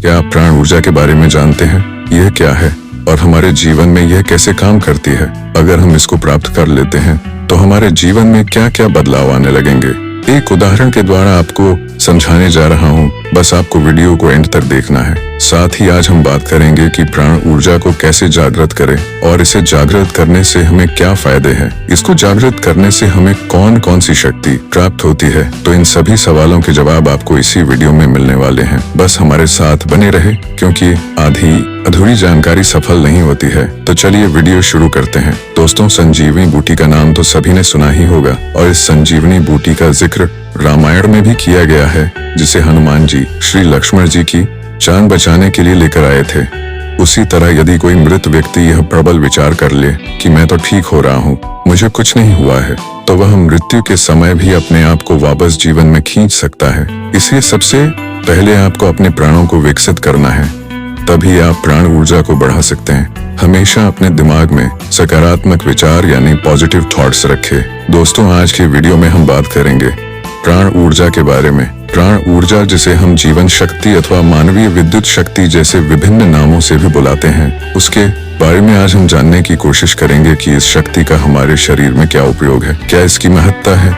क्या आप प्राण ऊर्जा के बारे में जानते हैं? यह क्या है और हमारे जीवन में यह कैसे काम करती है? अगर हम इसको प्राप्त कर लेते हैं तो हमारे जीवन में क्या क्या बदलाव आने लगेंगे? एक उदाहरण के द्वारा आपको समझाने जा रहा हूँ, बस आपको वीडियो को एंड तक देखना है। साथ ही आज हम बात करेंगे कि प्राण ऊर्जा को कैसे जागृत करें और इसे जागृत करने से हमें क्या फायदे हैं। इसको जागृत करने से हमें कौन कौन सी शक्ति प्राप्त होती है, तो इन सभी सवालों के जवाब आपको इसी वीडियो में मिलने वाले हैं। बस हमारे साथ बने रहे, क्योंकि आधी अधूरी जानकारी सफल नहीं होती है। तो चलिए वीडियो शुरू करते हैं। दोस्तों, संजीवनी बूटी का नाम तो सभी ने सुना ही होगा और इस संजीवनी बूटी का जिक्र रामायण में भी किया गया है, जिसे हनुमान जी श्री लक्ष्मण जी की जान बचाने के लिए लेकर आए थे। उसी तरह यदि कोई मृत व्यक्ति यह प्रबल विचार कर ले कि मैं तो ठीक हो रहा हूँ, मुझे कुछ नहीं हुआ है, तो वह मृत्यु के समय भी अपने आप को वापस जीवन में खींच सकता है। इसलिए सबसे पहले आपको अपने प्राणों को विकसित करना है, तभी आप प्राण ऊर्जा को बढ़ा सकते हैं। हमेशा अपने दिमाग में सकारात्मक विचार यानी पॉजिटिव थॉट्स रखें। दोस्तों, आज की वीडियो में हम बात करेंगे प्राण ऊर्जा के बारे में। प्राण ऊर्जा, जिसे हम जीवन शक्ति अथवा मानवीय विद्युत शक्ति जैसे विभिन्न नामों से भी बुलाते हैं, उसके बारे में आज हम जानने की कोशिश करेंगे कि इस शक्ति का हमारे शरीर में क्या उपयोग है, क्या इसकी महत्ता है,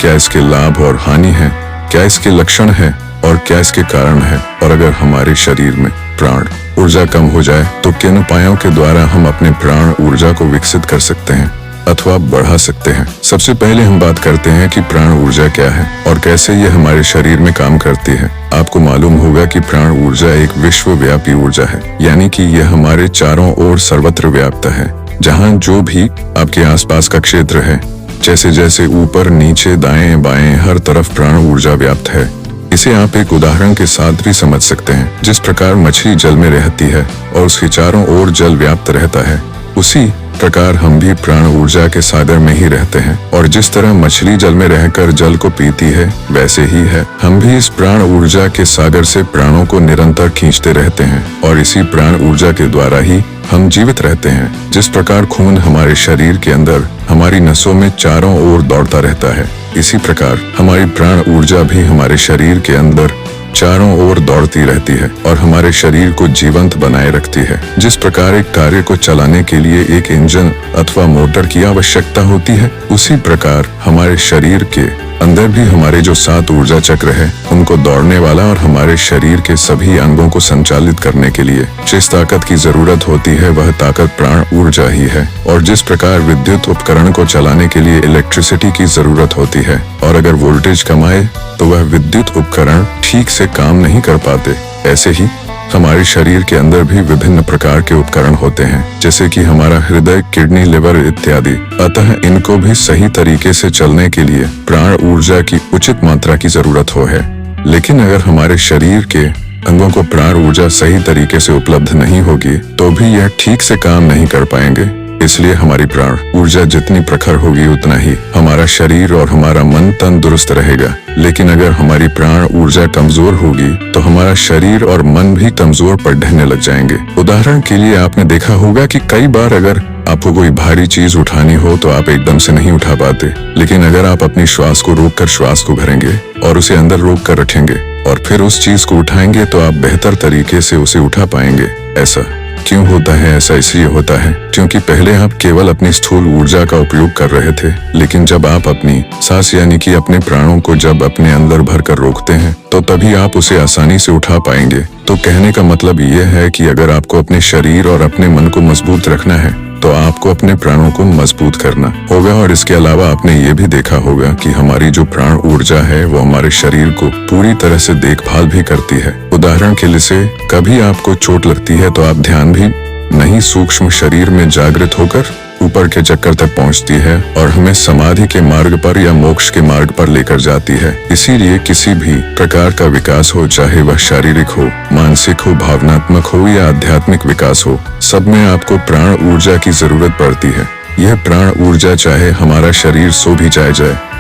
क्या इसके लाभ और हानि है, क्या इसके लक्षण है और क्या इसके कारण है। और अगर हमारे शरीर में प्राण ऊर्जा कम हो जाए तो किन उपायों के द्वारा हम अपने प्राण ऊर्जा को विकसित कर सकते हैं अथवा बढ़ा सकते हैं। सबसे पहले हम बात करते हैं कि प्राण ऊर्जा क्या है और कैसे यह हमारे शरीर में काम करती है। आपको मालूम होगा कि प्राण ऊर्जा एक विश्वव्यापी ऊर्जा है, यानी कि यह हमारे चारों ओर सर्वत्र व्याप्त है। जहाँ जो भी आपके आसपास का क्षेत्र है, जैसे जैसे ऊपर नीचे दाएं बाएं हर तरफ प्राण ऊर्जा व्याप्त है। इसे आप एक उदाहरण के साथ भी समझ सकते हैं। जिस प्रकार मछली जल में रहती है और उसके चारों ओर जल व्याप्त रहता है, उसी प्रकार हम भी प्राण ऊर्जा के सागर में ही रहते हैं। और जिस तरह मछली जल में रहकर जल को पीती है, वैसे ही है हम भी इस प्राण ऊर्जा के सागर से प्राणों को निरंतर खींचते रहते हैं और इसी प्राण ऊर्जा के द्वारा ही हम जीवित रहते हैं। जिस प्रकार खून हमारे शरीर के अंदर हमारी नसों में चारों ओर दौड़ता रहता है, इसी प्रकार हमारी प्राण ऊर्जा भी हमारे शरीर के अंदर चारों ओर दौड़ती रहती है और हमारे शरीर को जीवंत बनाए रखती है। जिस प्रकार एक कार्य को चलाने के लिए एक इंजन अथवा मोटर की आवश्यकता होती है, उसी प्रकार हमारे शरीर के अंदर भी हमारे जो 7 ऊर्जा चक्र है, उनको दौड़ने वाला और हमारे शरीर के सभी अंगों को संचालित करने के लिए जिस ताकत की जरूरत होती है, वह ताकत प्राण ऊर्जा ही है। और जिस प्रकार विद्युत उपकरण को चलाने के लिए इलेक्ट्रिसिटी की जरूरत होती है और अगर वोल्टेज कम आए तो वह विद्युत उपकरण ठीक से काम नहीं कर पाते, ऐसे ही हमारे शरीर के अंदर भी विभिन्न प्रकार के उपकरण होते हैं, जैसे कि हमारा हृदय, किडनी, लिवर इत्यादि। अतः इनको भी सही तरीके से चलने के लिए प्राण ऊर्जा की उचित मात्रा की जरूरत है। लेकिन अगर हमारे शरीर के अंगों को प्राण ऊर्जा सही तरीके से उपलब्ध नहीं होगी तो भी यह ठीक से काम नहीं कर पाएंगे। इसलिए हमारी प्राण ऊर्जा जितनी प्रखर होगी, उतना ही हमारा शरीर और हमारा मन तंदुरुस्त रहेगा। लेकिन अगर हमारी प्राण ऊर्जा कमजोर होगी तो हमारा शरीर और मन भी कमजोर पर ढहने लग जाएंगे। उदाहरण के लिए आपने देखा होगा कि कई बार अगर आपको कोई भारी चीज उठानी हो तो आप एकदम से नहीं उठा पाते, लेकिन अगर आप अपनी श्वास को रोककर श्वास को भरेंगे और उसे अंदर रोक कर रखेंगे और फिर उस चीज को उठाएंगे तो आप बेहतर तरीके से उसे उठा पाएंगे। ऐसा क्यों होता है? ऐसा इसलिए होता है क्योंकि पहले आप केवल अपनी स्थूल ऊर्जा का उपयोग कर रहे थे, लेकिन जब आप अपनी सांस यानी कि अपने प्राणों को जब अपने अंदर भरकर रोकते हैं तो तभी आप उसे आसानी से उठा पाएंगे। तो कहने का मतलब ये है कि अगर आपको अपने शरीर और अपने मन को मजबूत रखना है तो आपको अपने प्राणों को मजबूत करना होगा। और इसके अलावा आपने ये भी देखा होगा कि हमारी जो प्राण ऊर्जा है वो हमारे शरीर को पूरी तरह से देखभाल भी करती है। उदाहरण के लिए कभी आपको चोट लगती है तो आप ध्यान भी नहीं सूक्ष्म शरीर में जागृत होकर ऊपर के चक्कर तक पहुंचती है और हमें समाधि के मार्ग पर या मोक्ष के मार्ग पर लेकर जाती है। इसीलिए किसी भी प्रकार का विकास हो, चाहे वह शारीरिक हो, मानसिक हो, भावनात्मक हो या आध्यात्मिक विकास हो, सब में आपको प्राण ऊर्जा की जरूरत पड़ती है। यह प्राण ऊर्जा चाहे हमारा शरीर सो भी जाए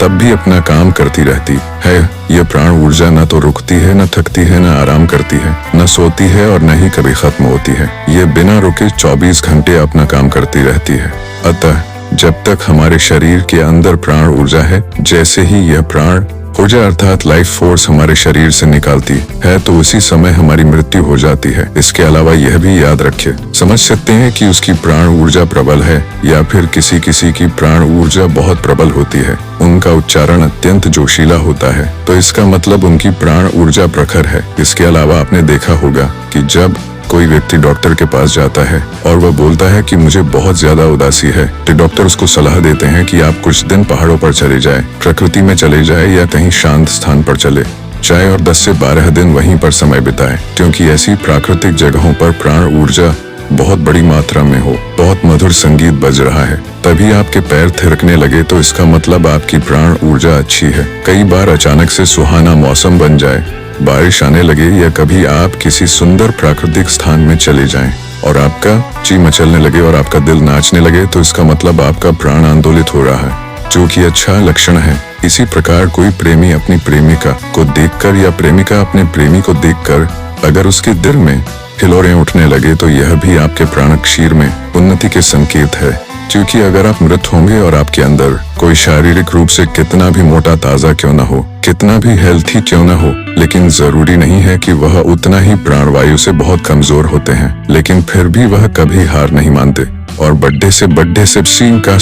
तब भी अपना काम करती रहती है। यह प्राण ऊर्जा न तो रुकती है, न थकती है, न आराम करती है, न सोती है और न ही कभी खत्म होती है। यह बिना रुके 24 घंटे अपना काम करती रहती है। अतः जब तक हमारे शरीर के अंदर प्राण ऊर्जा है, जैसे ही यह प्राण ऊर्जा अर्थात लाइफ फोर्स हमारे शरीर से निकालती है तो उसी समय हमारी मृत्यु हो जाती है। इसके अलावा यह भी याद रखिए, समझ सकते हैं कि उसकी प्राण ऊर्जा प्रबल है या फिर किसी किसी की प्राण ऊर्जा बहुत प्रबल होती है, उनका उच्चारण अत्यंत जोशीला होता है, तो इसका मतलब उनकी प्राण ऊर्जा प्रखर है। इसके अलावा आपने देखा होगा कि जब कोई व्यक्ति डॉक्टर के पास जाता है और वह बोलता है कि मुझे बहुत ज्यादा उदासी है, तो डॉक्टर उसको सलाह देते हैं कि आप कुछ दिन पहाड़ों पर चले जाएं, प्रकृति में चले जाएं या कहीं शांत स्थान पर चले जाएं और 10 से 12 दिन वहीं पर समय बिताएं, क्योंकि ऐसी प्राकृतिक जगहों पर प्राण ऊर्जा बहुत बड़ी मात्रा में हो, बहुत मधुर संगीत बज रहा है, तभी आपके पैर थिरकने लगे तो इसका मतलब आपकी प्राण ऊर्जा अच्छी है। कई बार अचानक से सुहाना मौसम बन जाए, बारिश आने लगे या कभी आप किसी सुंदर प्राकृतिक स्थान में चले जाएं और आपका जी मचलने लगे और आपका दिल नाचने लगे तो इसका मतलब आपका प्राण आंदोलित हो रहा है, जो कि अच्छा लक्षण है। इसी प्रकार कोई प्रेमी अपनी प्रेमिका को देखकर या प्रेमिका अपने प्रेमी को देखकर अगर उसके दिल में हिलोरें उठने लगे तो यह भी आपके प्राण क्षीर में उन्नति के संकेत है, क्योंकि अगर आप मृत होंगे और आपके अंदर कोई शारीरिक रूप से कितना भी मोटा ताजा क्यों न हो, कितना भी हेल्थी क्यों न हो, लेकिन जरूरी नहीं है कि वह उतना ही प्राणवायु से बहुत कमजोर होते हैं, लेकिन फिर भी वह कभी हार नहीं मानते और बड्डे से सीन का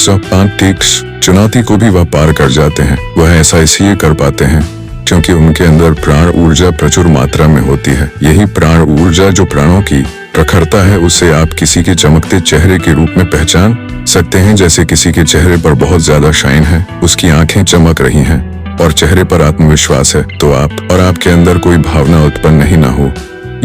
चुनौती को भी वह पार कर जाते हैं। वह ऐसा इसलिए कर पाते हैं क्योंकि उनके अंदर प्राण ऊर्जा प्रचुर मात्रा में होती है। यही प्राण ऊर्जा जो प्राणों की प्रखरता है, उसे आप किसी के चमकते चेहरे के रूप में पहचान सकते हैं। जैसे किसी के चेहरे पर बहुत ज्यादा शाइन है, उसकी आंखें चमक रही हैं और चेहरे पर आत्मविश्वास है, तो आप और आपके अंदर कोई भावना उत्पन्न नहीं ना हो,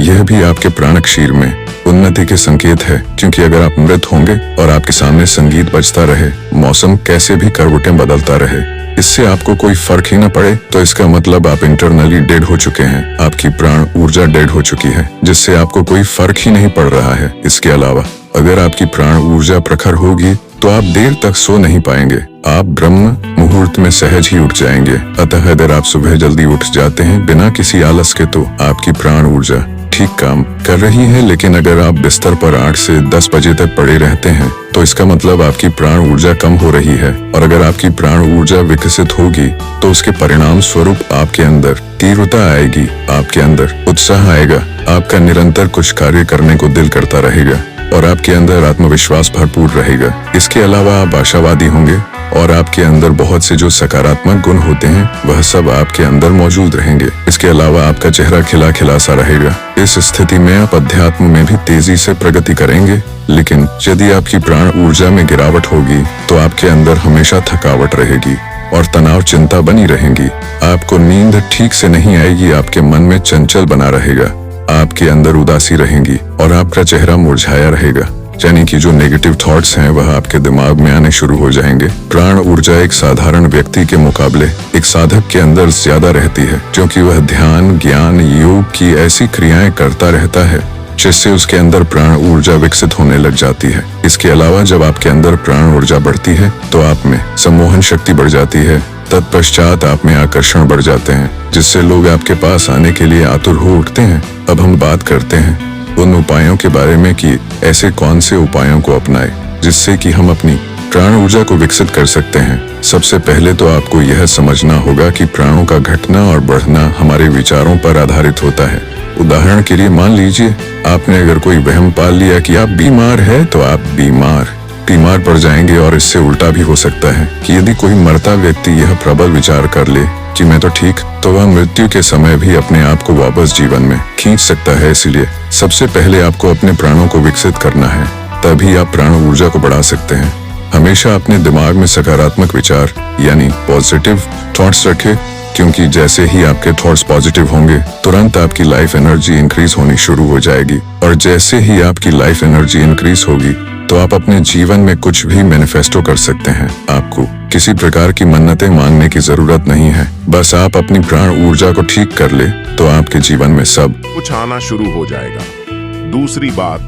यह भी आपके प्राण क्षीर में उन्नति के संकेत है। क्योंकि अगर आप मृत होंगे और आपके सामने संगीत बजता रहे, मौसम कैसे भी करवटें बदलता रहे, इससे आपको कोई फर्क ही न पड़े, तो इसका मतलब आप इंटरनली डेड हो चुके हैं, आपकी प्राण ऊर्जा डेड हो चुकी है, जिससे आपको कोई फर्क ही नहीं पड़ रहा है। इसके अलावा अगर आपकी प्राण ऊर्जा प्रखर होगी तो आप देर तक सो नहीं पाएंगे, आप ब्रह्म मुहूर्त में सहज ही उठ जाएंगे। अतः अगर आप सुबह जल्दी उठ जाते हैं बिना किसी आलस के तो आपकी प्राण ऊर्जा ठीक काम कर रही है। लेकिन अगर आप बिस्तर पर 8 से 10 बजे तक पड़े रहते हैं तो इसका मतलब आपकी प्राण ऊर्जा कम हो रही है, और अगर आपकी प्राण ऊर्जा विकसित होगी तो उसके परिणाम स्वरूप आपके अंदर तीव्रता आएगी, आपके अंदर उत्साह आएगा, आपका निरंतर कुछ कार्य करने को दिल करता रहेगा और आपके अंदर आत्मविश्वास भरपूर रहेगा। इसके अलावा आप आशावादी होंगे और आपके अंदर बहुत से जो सकारात्मक गुण होते हैं वह सब आपके अंदर मौजूद रहेंगे। इसके अलावा आपका चेहरा खिला खिला सा रहेगा। इस स्थिति में आप अध्यात्म में भी तेजी से प्रगति करेंगे। लेकिन यदि आपकी प्राण ऊर्जा में गिरावट होगी तो आपके अंदर हमेशा थकावट रहेगी और तनाव चिंता बनी रहेगी, आपको नींद ठीक से नहीं आएगी, आपके मन में चंचल बना रहेगा, आपके अंदर उदासी रहेगी और आपका चेहरा मुरझाया रहेगा, यानी कि जो नेगेटिव थॉट्स हैं वह आपके दिमाग में आने शुरू हो जाएंगे। प्राण ऊर्जा एक साधारण व्यक्ति के मुकाबले एक साधक के अंदर ज्यादा रहती है, क्योंकि वह ध्यान, ज्ञान, योग की ऐसी क्रियाएं करता रहता है जिससे उसके अंदर प्राण ऊर्जा विकसित होने लग जाती है। इसके अलावा जब आपके अंदर प्राण ऊर्जा बढ़ती है तो आप में सम्मोहन शक्ति बढ़ जाती है, तत्पश्चात आप में आकर्षण बढ़ जाते हैं, जिससे लोग आपके पास आने के लिए आतुर हो उठते हैं। अब हम बात करते हैं उन उपायों के बारे में कि ऐसे कौन से उपायों को अपनाएं जिससे कि हम अपनी प्राण ऊर्जा को विकसित कर सकते हैं। सबसे पहले तो आपको यह समझना होगा कि प्राणों का घटना और बढ़ना हमारे विचारों पर आधारित होता है। उदाहरण के लिए मान लीजिए आपने अगर कोई वहम पाल लिया कि आप बीमार है तो आप बीमार पड़ जाएंगे, और इससे उल्टा भी हो सकता है कि यदि कोई मरता व्यक्ति यह प्रबल विचार कर ले कि मैं तो ठीक, तो वह मृत्यु के समय भी अपने आप को वापस जीवन में खींच सकता है। इसलिए सबसे पहले आपको अपने प्राणों को विकसित करना है, तभी आप प्राण ऊर्जा को बढ़ा सकते हैं। हमेशा अपने दिमाग में सकारात्मक विचार यानी पॉजिटिव थॉट्स रखें, क्योंकि जैसे ही आपके थॉट्स पॉजिटिव होंगे तुरंत आपकी लाइफ एनर्जी इंक्रीज होनी शुरू हो जाएगी, और जैसे ही आपकी लाइफ एनर्जी इंक्रीज होगी तो आप अपने जीवन में कुछ भी मैनिफेस्टो कर सकते हैं। आपको किसी प्रकार की मन्नतें मांगने की जरूरत नहीं है, बस आप अपनी प्राण ऊर्जा को ठीक कर ले तो आपके जीवन में सब कुछ आना शुरू हो जाएगा। दूसरी बात,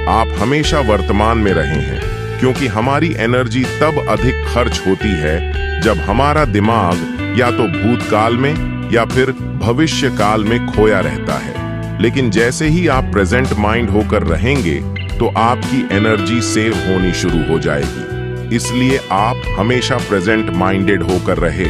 आप हमेशा वर्तमान में रहे हैं, क्योंकि हमारी एनर्जी तब अधिक खर्च होती है जब हमारा दिमाग या तो भूतकाल में या फिर भविष्य काल में खोया रहता है। लेकिन जैसे ही आप प्रेजेंट माइंड होकर रहेंगे तो आपकी एनर्जी सेव होनी शुरू हो जाएगी। इसलिए आप हमेशा प्रेजेंट माइंडेड होकर रहे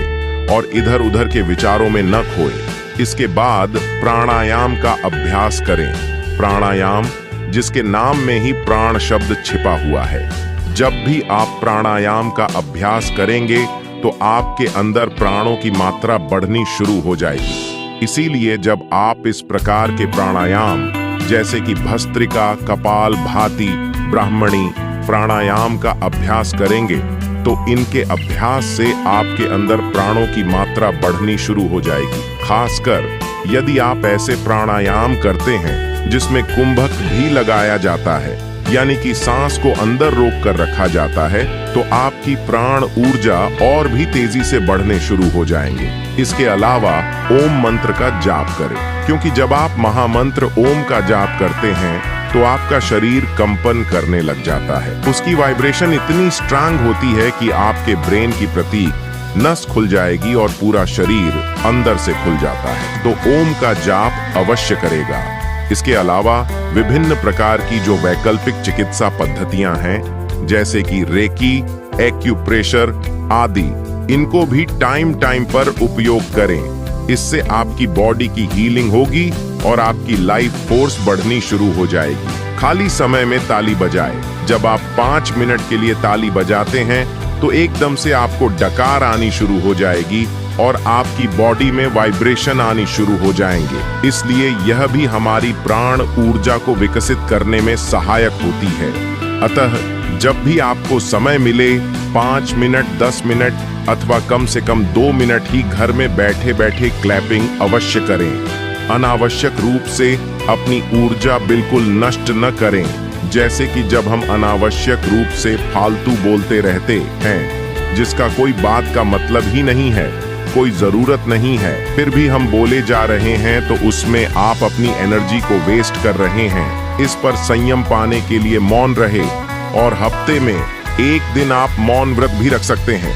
और इधर उधर के विचारों में न खोए। इसके बाद प्राणायाम का अभ्यास करें। प्राणायाम, जिसके नाम में ही प्राण शब्द छिपा हुआ है। जब भी आप प्राणायाम का अभ्यास करेंगे तो आपके अंदर प्राणों की मात्रा बढ़नी शुरू हो जाएगी। इसीलिए जब आप इस प्रकार के प्राणायाम जैसे कि भस्त्रिका, कपाल भाति, ब्राह्मणी प्राणायाम का अभ्यास करेंगे तो इनके अभ्यास से आपके अंदर प्राणों की मात्रा बढ़नी शुरू हो जाएगी। खासकर यदि आप ऐसे प्राणायाम करते हैं जिसमें कुंभक भी लगाया जाता है, यानी कि सांस को अंदर रोक कर रखा जाता है, तो आपकी प्राण ऊर्जा और भी तेजी से बढ़ने शुरू हो जाएंगे। इसके अलावा ओम मंत्र का जाप करें, क्योंकि जब आप महामंत्र ओम का जाप करते हैं तो आपका शरीर कंपन करने लग जाता है। उसकी वाइब्रेशन इतनी स्ट्रांग होती है कि आपके ब्रेन की प्रतीक नस खुल जाएगी और पूरा शरीर अंदर से खुल जाता है। तो ओम का जाप अवश्य करेगा। इसके अलावा विभिन्न प्रकार की जो वैकल्पिक चिकित्सा पद्धतियां हैं, जैसे कि रेकी, एक्यूप्रेशर आदि, इनको भी टाइम टाइम पर उपयोग करें। इससे आपकी बॉडी की हीलिंग होगी और आपकी लाइफ फोर्स बढ़नी शुरू हो जाएगी। खाली समय में ताली बजाएं। जब आप 5 मिनट के लिए ताली बजाते हैं तो एकदम से आपको डकार आनी शुरू हो जाएगी और आपकी बॉडी में वाइब्रेशन आनी शुरू हो जाएंगे। इसलिए यह भी हमारी प्राण ऊर्जा को विकसित करने में सहायक होती है। अतः जब भी आपको समय मिले 5 मिनट, 10 मिनट अथवा कम से कम 2 मिनट ही घर में बैठे बैठे क्लैपिंग अवश्य करें। अनावश्यक रूप से अपनी ऊर्जा बिल्कुल नष्ट न करें। जैसे कि जब हम अनावश्यक रूप से फालतू बोलते रहते हैं, जिसका कोई बात का मतलब ही नहीं है, कोई जरूरत नहीं है, फिर भी हम बोले जा रहे हैं, तो उसमें आप अपनी एनर्जी को वेस्ट कर रहे हैं। इस पर संयम पाने के लिए मौन रहे और हफ्ते में 1 दिन आप मौन व्रत भी रख सकते हैं।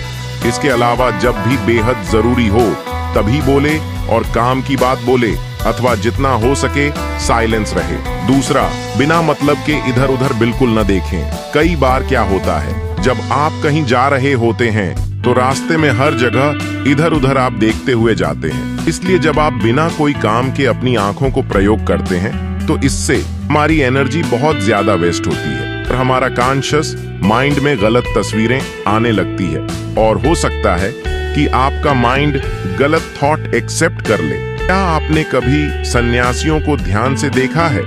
इसके अलावा जब भी बेहद जरूरी हो तभी बोले और काम की बात बोले, अथवा जितना हो सके साइलेंस रहे। दूसरा, बिना मतलब के इधर उधर बिल्कुल न देखें। कई बार क्या होता है, जब आप कहीं जा रहे होते हैं तो रास्ते में हर जगह इधर उधर आप देखते हुए जाते हैं। इसलिए जब आप बिना कोई काम के अपनी आंखों को प्रयोग करते हैं तो इससे हमारी एनर्जी बहुत ज्यादा वेस्ट होती है और हमारा कॉन्शियस माइंड में गलत तस्वीरें आने लगती है और हो सकता है कि आपका माइंड गलत थॉट एक्सेप्ट कर ले। क्या आपने कभी सन्यासियों को ध्यान से देखा है?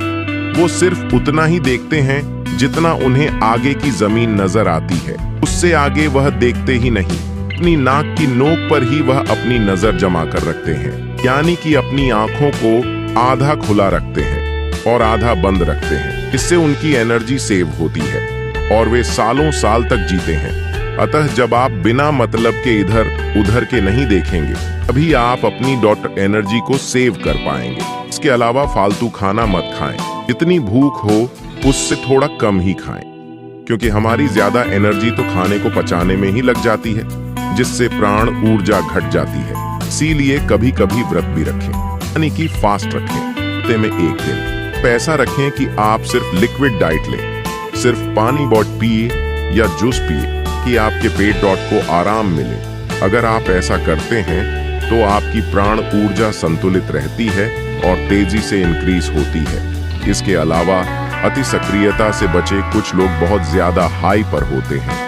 वो सिर्फ उतना ही देखते हैं जितना उन्हें आगे की जमीन नजर आती है, उससे आगे वह देखते ही नहीं। अपनी नाक की नोक पर ही वह अपनी नजर जमा कर रखते हैं, यानी कि अपनी आंखों को आधा खुला रखते हैं और आधा बंद रखते हैं। इससे उनकी एनर्जी सेव होती है और वे सालों साल तक जीते हैं। अतः जब आप बिना मतलब के इधर उधर के नहीं देखेंगे, तभी आप अपनी डॉट एनर्जी को सेव कर पाएंगे। इसके अलावा फालतू खाना मत खाएं। जितनी भूख हो उससे थोड़ा कम ही खाएं, क्योंकि हमारी ज्यादा एनर्जी तो खाने को पचाने में ही लग जाती है, जिससे प्राण ऊर्जा घट जाती है। इसीलिए कभी कभी व्रत भी रखें, यानी कि फास्ट रखें। हफ्ते में 1 दिन पैसा रखें कि आप सिर्फ लिक्विड डाइट लें, सिर्फ पानी बॉट पिए या जूस पिए कि आपके पेट डॉट को आराम मिले। अगर आप ऐसा करते हैं तो आपकी प्राण ऊर्जा संतुलित रहती है और तेजी से इंक्रीज होती है। इसके अलावा अति सक्रियता से बचे कुछ लोग बहुत ज्यादा हाई पर होते हैं,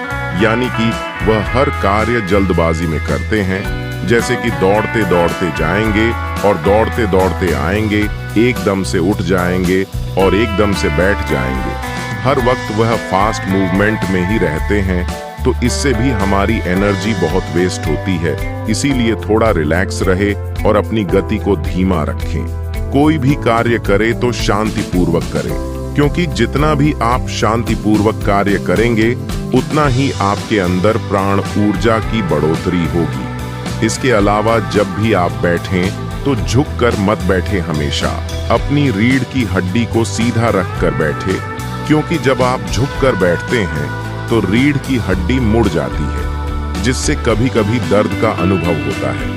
यानी कि वह हर कार्य जल्दबाजी में करते हैं। जैसे कि दौड़ते दौड़ते जाएंगे और दौड़ते दौड़ते आएंगे, एकदम से उठ जाएंगे और एकदम से बैठ जाएंगे। हर वक्त वह फास्ट मूवमेंट में ही रहते हैं, तो इससे भी हमारी एनर्जी बहुत वेस्ट होती है। इसीलिए थोड़ा रिलैक्स रहे और अपनी गति को धीमा रखें। कोई भी कार्य करे तो शांतिपूर्वक करें, क्योंकि जितना भी आप शांतिपूर्वक कार्य करेंगे उतना ही आपके अंदर प्राण ऊर्जा की बढ़ोतरी होगी। इसके अलावा जब भी आप बैठें तो झुककर मत बैठे, हमेशा अपनी रीढ़ की हड्डी को सीधा रखकर बैठे, क्योंकि जब आप झुककर बैठते हैं तो रीढ़ की हड्डी मुड़ जाती है, जिससे कभी कभी दर्द का अनुभव होता है।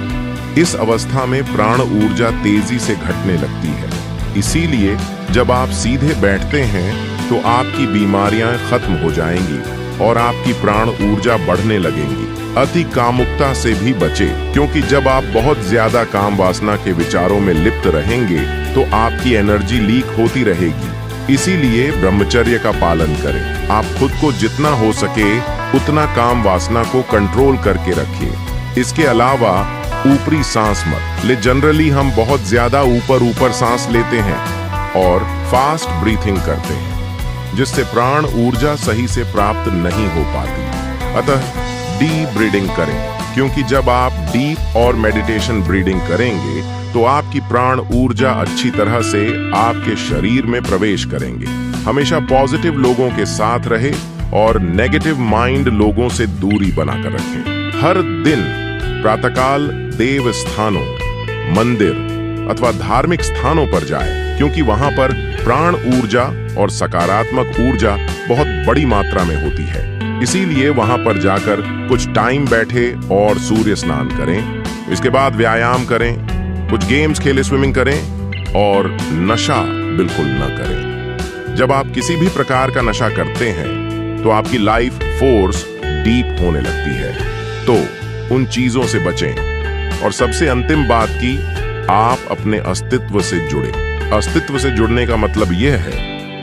इस अवस्था में प्राण ऊर्जा तेजी से घटने लगती है। इसीलिए जब आप सीधे बैठते हैं तो आपकी बीमारियां खत्म हो जाएंगी और आपकी प्राण ऊर्जा बढ़ने लगेंगी। अति कामुकता से भी बचे, क्योंकि जब आप बहुत ज्यादा काम वासना के विचारों में लिप्त रहेंगे तो आपकी एनर्जी लीक होती रहेगी। इसीलिए ब्रह्मचर्य का पालन करें। आप खुद को जितना हो सके उतना काम वासना को कंट्रोल करके रखिए। इसके अलावा ऊपरी सांस मत ले। जनरली हम बहुत ज्यादा ऊपर सांस लेते हैं और फास्ट ब्रीथिंग करते हैं, जिससे प्राण ऊर्जा सही से प्राप्त नहीं हो पाती। अतः डीप ब्रीदिंग करें, क्योंकि जब आप डीप और मेडिटेशन ब्रीदिंग करेंगे तो आपकी प्राण ऊर्जा अच्छी तरह से आपके शरीर में प्रवेश करेंगे। हमेशा पॉजिटिव लोगों के साथ रहे और नेगेटिव माइंड लोगों से दूरी बनाकर रखें। हर दिन प्रातःकाल देव स्थानों, मंदिर अथवा धार्मिक स्थानों पर जाएं, क्योंकि वहां पर प्राण ऊर्जा और सकारात्मक ऊर्जा बहुत बड़ी मात्रा में होती है। इसीलिए वहां पर जाकर कुछ टाइम बैठे और सूर्य स्नान करें। इसके बाद व्यायाम करें, कुछ गेम्स खेले, स्विमिंग करें और नशा बिल्कुल न करें। जब आप किसी भी प्रकार का नशा करते हैं तो आपकी लाइफ फोर्स डीप होने लगती है, तो उन चीजों से बचें। और सबसे अंतिम बात की, आप अपने अस्तित्व से जुड़े। अस्तित्व से जुड़ने का मतलब यह है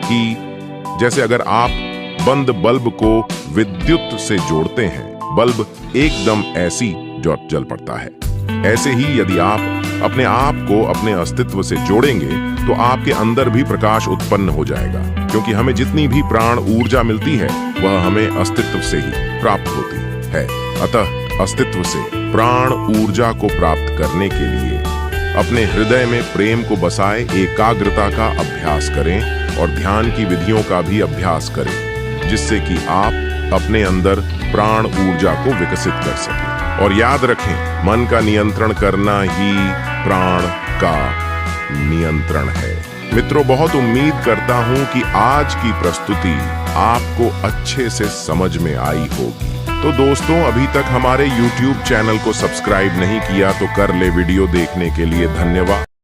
कि जैसे अगर आप बंद बल्ब को विद्युत से जोड़ते हैं, बल्ब एकदम ऐसी जल पड़ता है। ऐसे ही यदि आप अपने आप को अपने अस्तित्व से जोड़ेंगे तो आपके अंदर भी प्रकाश उत्पन्न हो जाएगा, क्योंकि हमें जितनी भी प्राण ऊर्जा मिलती है वह हमें अस्तित्व से ही प्राप्त होती है। अतः अस्तित्व से प्राण ऊर्जा को प्राप्त करने के लिए अपने हृदय में प्रेम को बसाए एकाग्रता का अभ्यास करें और ध्यान की विधियों का भी अभ्यास करें, जिससे कि आप अपने अंदर प्राण ऊर्जा को विकसित कर सकें। और याद रखें, मन का नियंत्रण करना ही प्राण का नियंत्रण है। मित्रों, बहुत उम्मीद करता हूं कि आज की प्रस्तुति आपको अच्छे से समझ में आई होगी। तो दोस्तों, अभी तक हमारे YouTube चैनल को सब्सक्राइब नहीं किया तो कर ले। वीडियो देखने के लिए धन्यवाद।